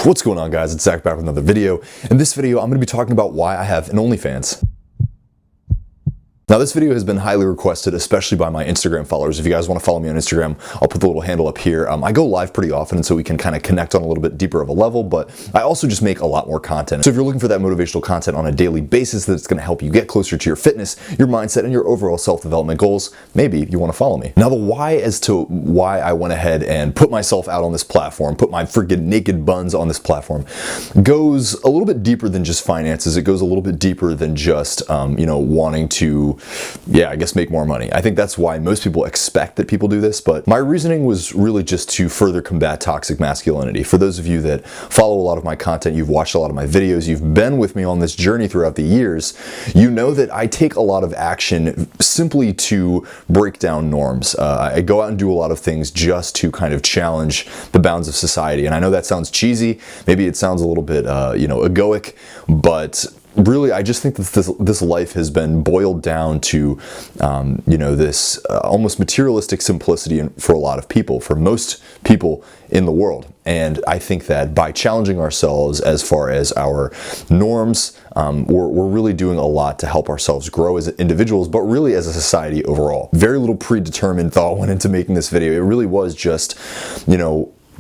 What's going on, guys? It's Zach back with another video. In this video, I'm going to be talking about why I have an OnlyFans. Now, this video has been highly requested, especially by my Instagram followers. If you guys want to follow me on Instagram, I'll put the little handle up here. I go live pretty often, so we can kind of connect on a little bit deeper of a level, but I also just make a lot more content. So if you're looking for that motivational content on a daily basis that's going to help you get closer to your fitness, your mindset, and your overall self-development goals, maybe you want to follow me. Now, the why as to why I went ahead and put myself out on this platform, put my friggin' naked buns on this platform, goes a little bit deeper than just finances. It goes a little bit deeper than just, wanting to, I guess, make more money. I think that's why most people expect that people do this, but my reasoning was really just to further combat toxic masculinity. For those of you that follow a lot of my content, you've watched a lot of my videos, you've been with me on this journey throughout the years, you know that I take a lot of action simply to break down norms. I go out and do a lot of things just to kind of challenge the bounds of society. And I know that sounds cheesy, maybe it sounds a little bit, egoic, but really, I just think that this life has been boiled down to, this almost materialistic simplicity for a lot of people, for most people in the world. And I think that by challenging ourselves as far as our norms, we're really doing a lot to help ourselves grow as individuals, but really as a society overall. Very little predetermined thought went into making this video. It really was just,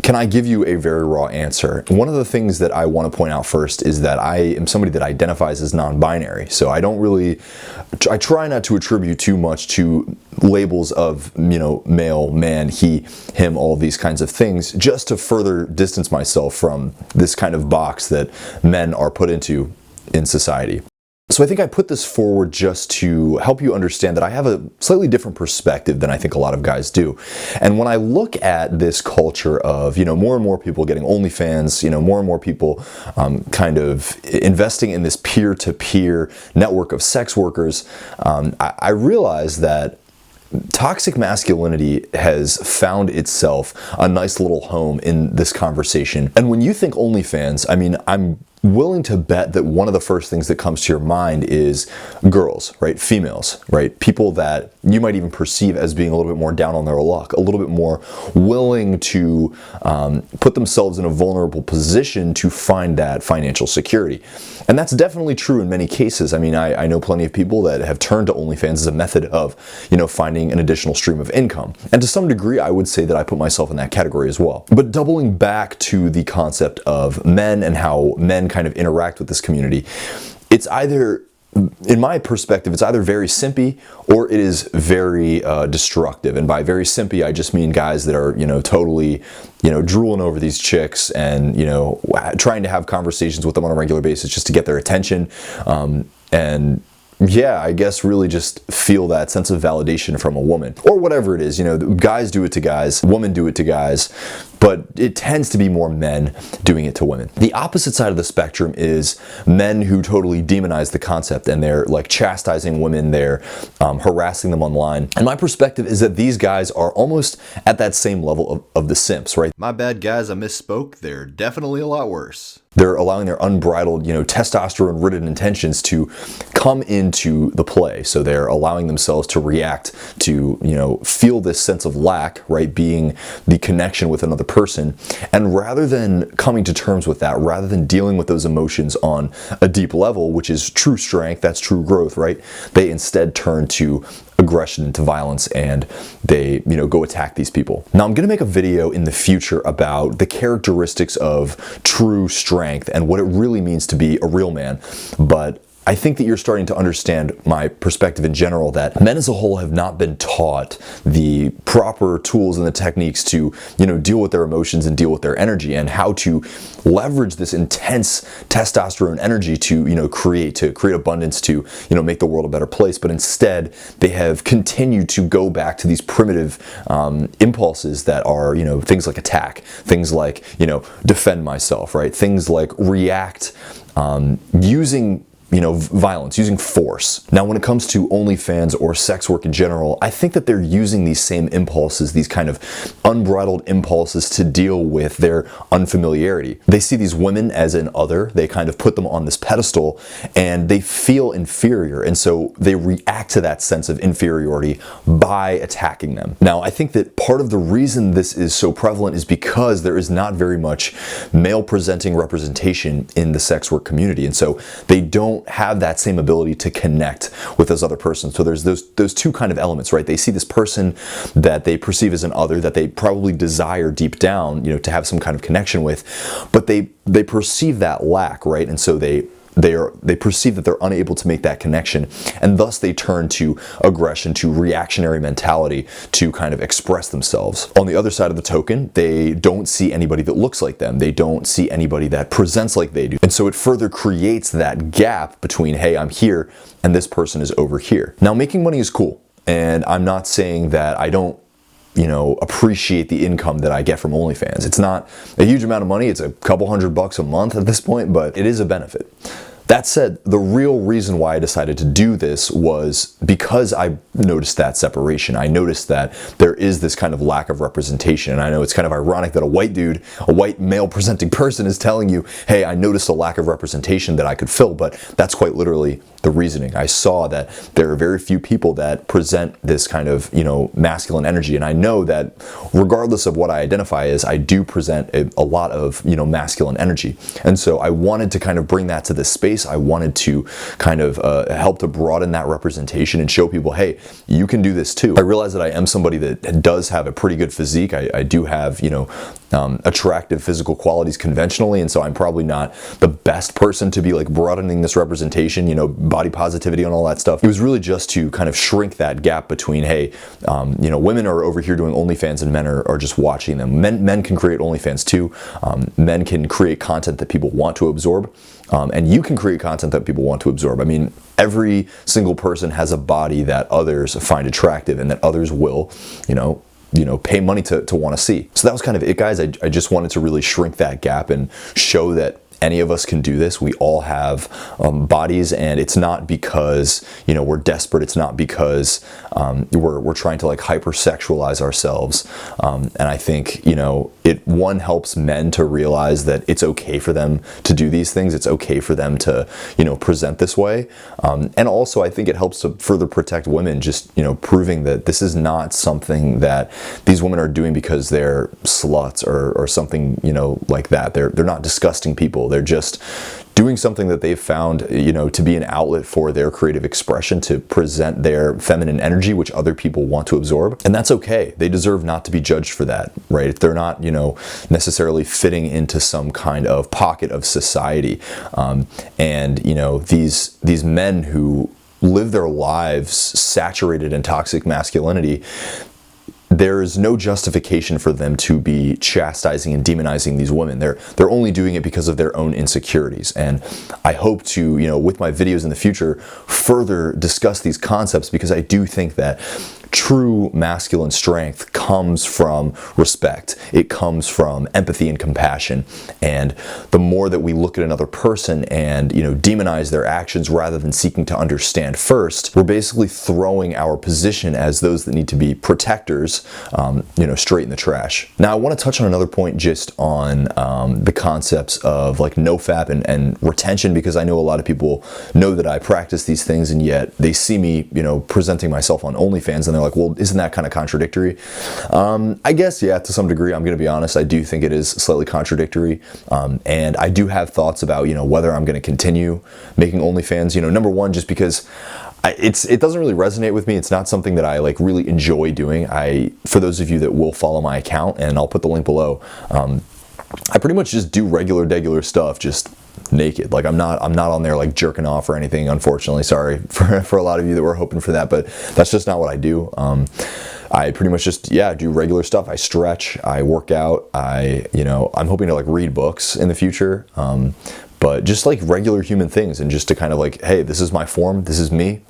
can I give you a very raw answer? One of the things that I want to point out first is that I am somebody that identifies as non-binary. So I try not to attribute too much to labels of, male, man, he, him, all these kinds of things, just to further distance myself from this kind of box that men are put into in society. So I think I put this forward just to help you understand that I have a slightly different perspective than I think a lot of guys do. And when I look at this culture of, more and more people getting OnlyFans, more and more people kind of investing in this peer-to-peer network of sex workers, I realize that toxic masculinity has found itself a nice little home in this conversation. And when you think OnlyFans, I'm willing to bet that one of the first things that comes to your mind is girls, right? Females, right? People that you might even perceive as being a little bit more down on their luck, a little bit more willing to put themselves in a vulnerable position to find that financial security. And that's definitely true in many cases. I know plenty of people that have turned to OnlyFans as a method of, finding an additional stream of income. And to some degree, I would say that I put myself in that category as well. But doubling back to the concept of men and how men kind of interact with this community, it's either, in my perspective, it's either very simpy or it is very destructive. And by very simpy, I just mean guys that are, totally, drooling over these chicks and, trying to have conversations with them on a regular basis just to get their attention. I guess really just feel that sense of validation from a woman or whatever it is. Guys do it to guys, women do it to guys, but it tends to be more men doing it to women. The opposite side of the spectrum is men who totally demonize the concept and they're like chastising women, they're harassing them online. And my perspective is that these guys are almost at that same level of the simps, right? My bad, guys, I misspoke. They're definitely a lot worse. They're allowing their unbridled, testosterone-ridden intentions to come into the play. So they're allowing themselves to react to, feel this sense of lack, right? Being the connection with another person. And rather than coming to terms with that, rather than dealing with those emotions on a deep level, which is true strength, that's true growth, right? They instead turn to aggression, into violence, and they, go attack these people. Now, I'm going to make a video in the future about the characteristics of true strength and what it really means to be a real man. But I think that you're starting to understand my perspective in general, that men as a whole have not been taught the proper tools and the techniques to, deal with their emotions and deal with their energy, and how to leverage this intense testosterone energy to, create abundance, to, make the world a better place. But instead, they have continued to go back to these primitive impulses that are, things like attack, things like, defend myself, right? Things like react, using violence, using force. Now, when it comes to OnlyFans or sex work in general, I think that they're using these same impulses, these kind of unbridled impulses to deal with their unfamiliarity. They see these women as an other, they kind of put them on this pedestal, and they feel inferior, and so they react to that sense of inferiority by attacking them. Now, I think that part of the reason this is so prevalent is because there is not very much male-presenting representation in the sex work community, and so they don't have that same ability to connect with those other persons. So there's those two kind of elements, right? They see this person that they perceive as an other, that they probably desire deep down, to have some kind of connection with, but they perceive that lack, right? And so they perceive that they're unable to make that connection, and thus they turn to aggression, to reactionary mentality to kind of express themselves. On the other side of the token, they don't see anybody that looks like them. They don't see anybody that presents like they do. And so it further creates that gap between, hey, I'm here, and this person is over here. Now, making money is cool, and I'm not saying that I don't appreciate the income that I get from OnlyFans. It's not a huge amount of money. It's a couple $100 a month at this point, but it is a benefit. That said, the real reason why I decided to do this was because I noticed that separation. I noticed that there is this kind of lack of representation. And I know it's kind of ironic that a white dude, a white male presenting person is telling you, hey, I noticed a lack of representation that I could fill, but that's quite literally the reasoning. I saw that there are very few people that present this kind of, masculine energy. And I know that regardless of what I identify as, I do present a lot of, masculine energy. And so I wanted to kind of bring that to this space. I wanted to kind of help to broaden that representation and show people, hey, you can do this too. I realize that I am somebody that does have a pretty good physique. I do have, attractive physical qualities conventionally, and so I'm probably not the best person to be like broadening this representation, body positivity and all that stuff. It was really just to kind of shrink that gap between, hey, women are over here doing OnlyFans and men are just watching them. Men can create OnlyFans too. Men can create content that people want to absorb. And you can create content that people want to absorb. I mean, every single person has a body that others find attractive and that others will, pay money to want to see. So that was kind of it, guys. I just wanted to really shrink that gap and show that any of us can do this. We all have bodies, and it's not because we're desperate. It's not because we're trying to like hypersexualize ourselves. And I think it helps men to realize that it's okay for them to do these things. It's okay for them to present this way. And also I think it helps to further protect women, just proving that this is not something that these women are doing because they're sluts or something like that. They're not disgusting people. They're just doing something that they've found, to be an outlet for their creative expression, to present their feminine energy, which other people want to absorb. And that's okay. They deserve not to be judged for that, right? If they're not, necessarily fitting into some kind of pocket of society. And these men who live their lives saturated in toxic masculinity, there is no justification for them to be chastising and demonizing these women. They're only doing it because of their own insecurities. And I hope to, with my videos in the future, further discuss these concepts, because I do think that true masculine strength comes from respect. It comes from empathy and compassion. And the more that we look at another person and, demonize their actions rather than seeking to understand first, we're basically throwing our position as those that need to be protectors, straight in the trash. Now, I want to touch on another point just on the concepts of like nofap and retention, because I know a lot of people know that I practice these things, and yet they see me, presenting myself on OnlyFans, and they're like, well, isn't that kind of contradictory? I guess, yeah, to some degree. I'm going to be honest. I do think it is slightly contradictory. And I do have thoughts about, whether I'm going to continue making OnlyFans. Number one, just because it doesn't really resonate with me. It's not something that I like really enjoy doing. For those of you that will follow my account, and I'll put the link below, I pretty much just do regular stuff, just naked. Like I'm not on there like jerking off or anything, unfortunately. Sorry for a lot of you that were hoping for that, but that's just not what I do. I pretty much just, do regular stuff. I stretch, I work out, I'm hoping to like read books in the future. But just like regular human things, and just to kind of like, hey, this is my form, this is me.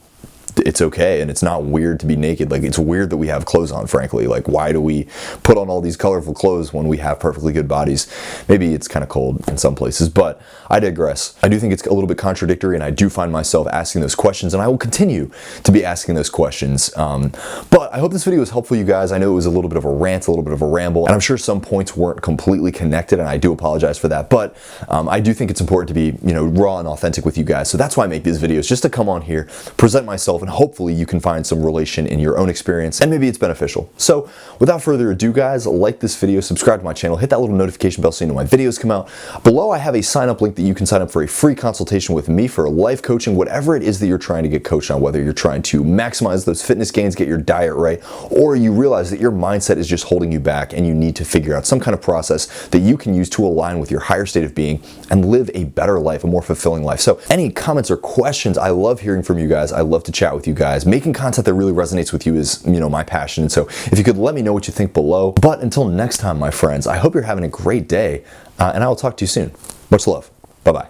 it's okay and it's not weird to be naked. Like, it's weird that we have clothes on, frankly. Like, why do we put on all these colorful clothes when we have perfectly good bodies? Maybe it's kind of cold in some places, but I digress. I do think it's a little bit contradictory, and I do find myself asking those questions, and I will continue to be asking those questions. But I hope this video was helpful, you guys. I know it was a little bit of a rant, a little bit of a ramble, and I'm sure some points weren't completely connected, and I do apologize for that, but I do think it's important to be, raw and authentic with you guys. So that's why I make these videos, just to come on here, present myself, and hopefully you can find some relation in your own experience, and maybe it's beneficial. So without further ado, guys, like this video, subscribe to my channel, hit that little notification bell so you know my videos come out. Below, I have a sign up link that you can sign up for a free consultation with me for life coaching, whatever it is that you're trying to get coached on, whether you're trying to maximize those fitness gains, get your diet right, or you realize that your mindset is just holding you back and you need to figure out some kind of process that you can use to align with your higher state of being and live a better life, a more fulfilling life. So any comments or questions, I love hearing from you guys. I love to chat with you guys. Making content that really resonates with you is, my passion. And so if you could let me know what you think below. But until next time, my friends, I hope you're having a great day, and I will talk to you soon. Much love. Bye-bye.